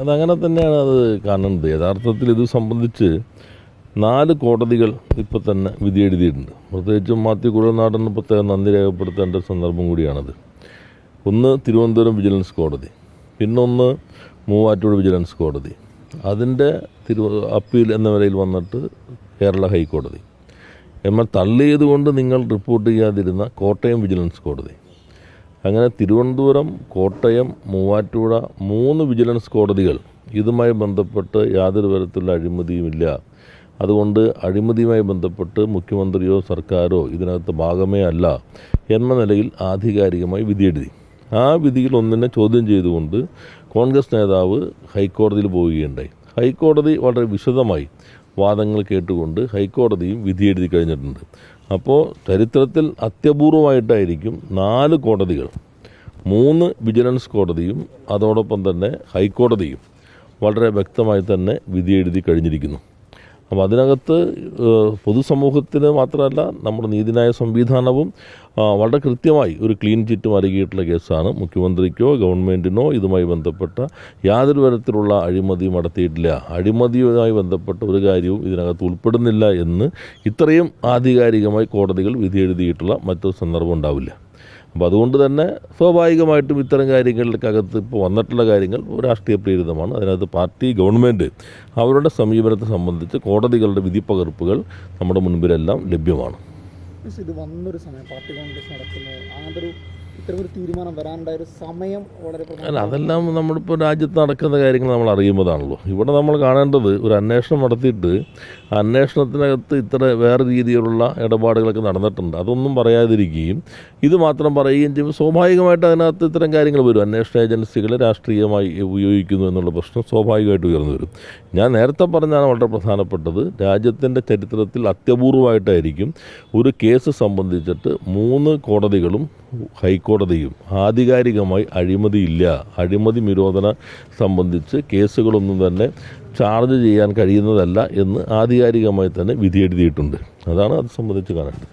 അതങ്ങനെ തന്നെയാണ് അത് കാണുന്നത്. യഥാർത്ഥത്തിൽ ഇത് സംബന്ധിച്ച് 4 കോടതികൾ ഇപ്പോൾ തന്നെ വിധി എഴുതിയിട്ടുണ്ട്. പ്രത്യേകിച്ചും മാത്യു കുഴൽനാടന് പ്രത്യേകം നന്ദി രേഖപ്പെടുത്തേണ്ട സന്ദർഭം കൂടിയാണത്. ഒന്ന് തിരുവനന്തപുരം വിജിലൻസ് കോടതി, പിന്നൊന്ന് മൂവാറ്റുപുഴ വിജിലൻസ് കോടതി, അതിൻ്റെ അപ്പീൽ എന്ന നിലയിൽ വന്നിട്ട് കേരള ഹൈക്കോടതി, എന്നാൽ തള്ളിയതുകൊണ്ട് നിങ്ങൾ റിപ്പോർട്ട് ചെയ്യാതിരുന്ന കോട്ടയം വിജിലൻസ് കോടതി. അങ്ങനെ തിരുവനന്തപുരം, കോട്ടയം, മൂവാറ്റുപുഴ 3 വിജിലൻസ് കോടതികൾ ഇതുമായി ബന്ധപ്പെട്ട് യാതൊരു തരത്തിലുള്ള അഴിമതിയുമില്ല, അതുകൊണ്ട് അഴിമതിയുമായി ബന്ധപ്പെട്ട് മുഖ്യമന്ത്രിയോ സർക്കാരോ ഇതിനകത്ത് ഭാഗമേ അല്ല എന്ന നിലയിൽ ആധികാരികമായി വിധിയെഴുതി. ആ വിധിയിൽ ഒന്നിനെ ചോദ്യം ചെയ്തുകൊണ്ട് കോൺഗ്രസ് നേതാവ് ഹൈക്കോടതിയിൽ പോവുകയുണ്ടായി. ഹൈക്കോടതി വളരെ വിശദമായി വാദങ്ങൾ കേട്ടുകൊണ്ട് ഹൈക്കോടതിയും വിധിയെഴുതി കഴിഞ്ഞിട്ടുണ്ട്. അപ്പോൾ ചരിത്രത്തിൽ അത്യപൂർവമായിട്ടായിരിക്കും 4 കോടതികൾ, 3 വിജിലൻസ് കോടതിയും അതോടൊപ്പം തന്നെ ഹൈക്കോടതിയും വളരെ വ്യക്തമായി തന്നെ വിധിയെഴുതി കഴിഞ്ഞിരിക്കുന്നു. അപ്പോൾ അതിനകത്ത് പൊതുസമൂഹത്തിന് മാത്രമല്ല നമ്മുടെ നീതിന്യായ സംവിധാനവും വളരെ കൃത്യമായി ഒരു ക്ലീൻ ചിറ്റ് നൽകിയിട്ടുള്ള കേസാണ്. മുഖ്യമന്ത്രിക്കോ ഗവൺമെൻറ്റിനോ ഇതുമായി ബന്ധപ്പെട്ട യാതൊരു തരത്തിലുള്ള അഴിമതിയും നടത്തിയിട്ടില്ല, അഴിമതിയുമായി ബന്ധപ്പെട്ട ഒരു കാര്യവും ഇതിനകത്ത് ഉൾപ്പെടുന്നില്ല എന്ന് ഇത്രയും ആധികാരികമായി കോടതികൾ വിധി എഴുതിയിട്ടുള്ള മറ്റൊരു സന്ദർഭം ഉണ്ടാവില്ല. അപ്പോൾ അതുകൊണ്ട് തന്നെ സ്വാഭാവികമായിട്ടും ഇത്തരം കാര്യങ്ങൾക്കകത്ത് ഇപ്പോൾ വന്നിട്ടുള്ള കാര്യങ്ങൾ രാഷ്ട്രീയ പ്രേരിതമാണ്. അതിനകത്ത് പാർട്ടി, ഗവൺമെൻറ് അവരുടെ സമീപനത്തെ സംബന്ധിച്ച് കോടതികളുടെ വിധിപ്പകർപ്പുകൾ നമ്മുടെ മുൻപിലെല്ലാം ലഭ്യമാണ്. ഇത് വന്നൊരു സമയം പാർട്ടി കോൺഗ്രസ് നടക്കുന്നത് ഇത്തരമൊരു തീരുമാനം വരാനുണ്ടായ ഒരു സമയം വളരെ അല്ല, അതെല്ലാം നമ്മളിപ്പോൾ രാജ്യത്ത് നടക്കുന്ന കാര്യങ്ങൾ നമ്മൾ അറിയുന്നതാണല്ലോ. ഇവിടെ നമ്മൾ കാണേണ്ടത് ഒരു അന്വേഷണം നടത്തിയിട്ട് അന്വേഷണത്തിനകത്ത് ഇത്ര വേറെ രീതിയിലുള്ള ഇടപാടുകളൊക്കെ നടന്നിട്ടുണ്ട്, അതൊന്നും പറയാതിരിക്കുകയും ഇത് മാത്രം പറയുകയും ചെയ്യുമ്പോൾ സ്വാഭാവികമായിട്ട് അതിനകത്ത് ഇത്തരം കാര്യങ്ങൾ വരും. അന്വേഷണ ഏജൻസികളെ രാഷ്ട്രീയമായി ഉപയോഗിക്കുന്നു എന്നുള്ള പ്രശ്നം സ്വാഭാവികമായിട്ട് ഉയർന്നു വരും. ഞാൻ നേരത്തെ പറഞ്ഞാണ് വളരെ പ്രധാനപ്പെട്ടത്. രാജ്യത്തിൻ്റെ ചരിത്രത്തിൽ അത്യപൂർവമായിട്ടായിരിക്കും ഒരു കേസ് സംബന്ധിച്ചിട്ട് 3 കോടതികളും ഹൈക്കോടതിയും ആധികാരികമായി അഴിമതിയില്ല, അഴിമതി നിരോധന സംബന്ധിച്ച് കേസുകളൊന്നും തന്നെ ചാർജ് ചെയ്യാൻ കഴിയുന്നതല്ല എന്ന് ആധികാരികമായി തന്നെ വിധി എഴുതിയിട്ടുണ്ട്. അതാണ് അത് സംബന്ധിച്ച് കാണേണ്ടത്.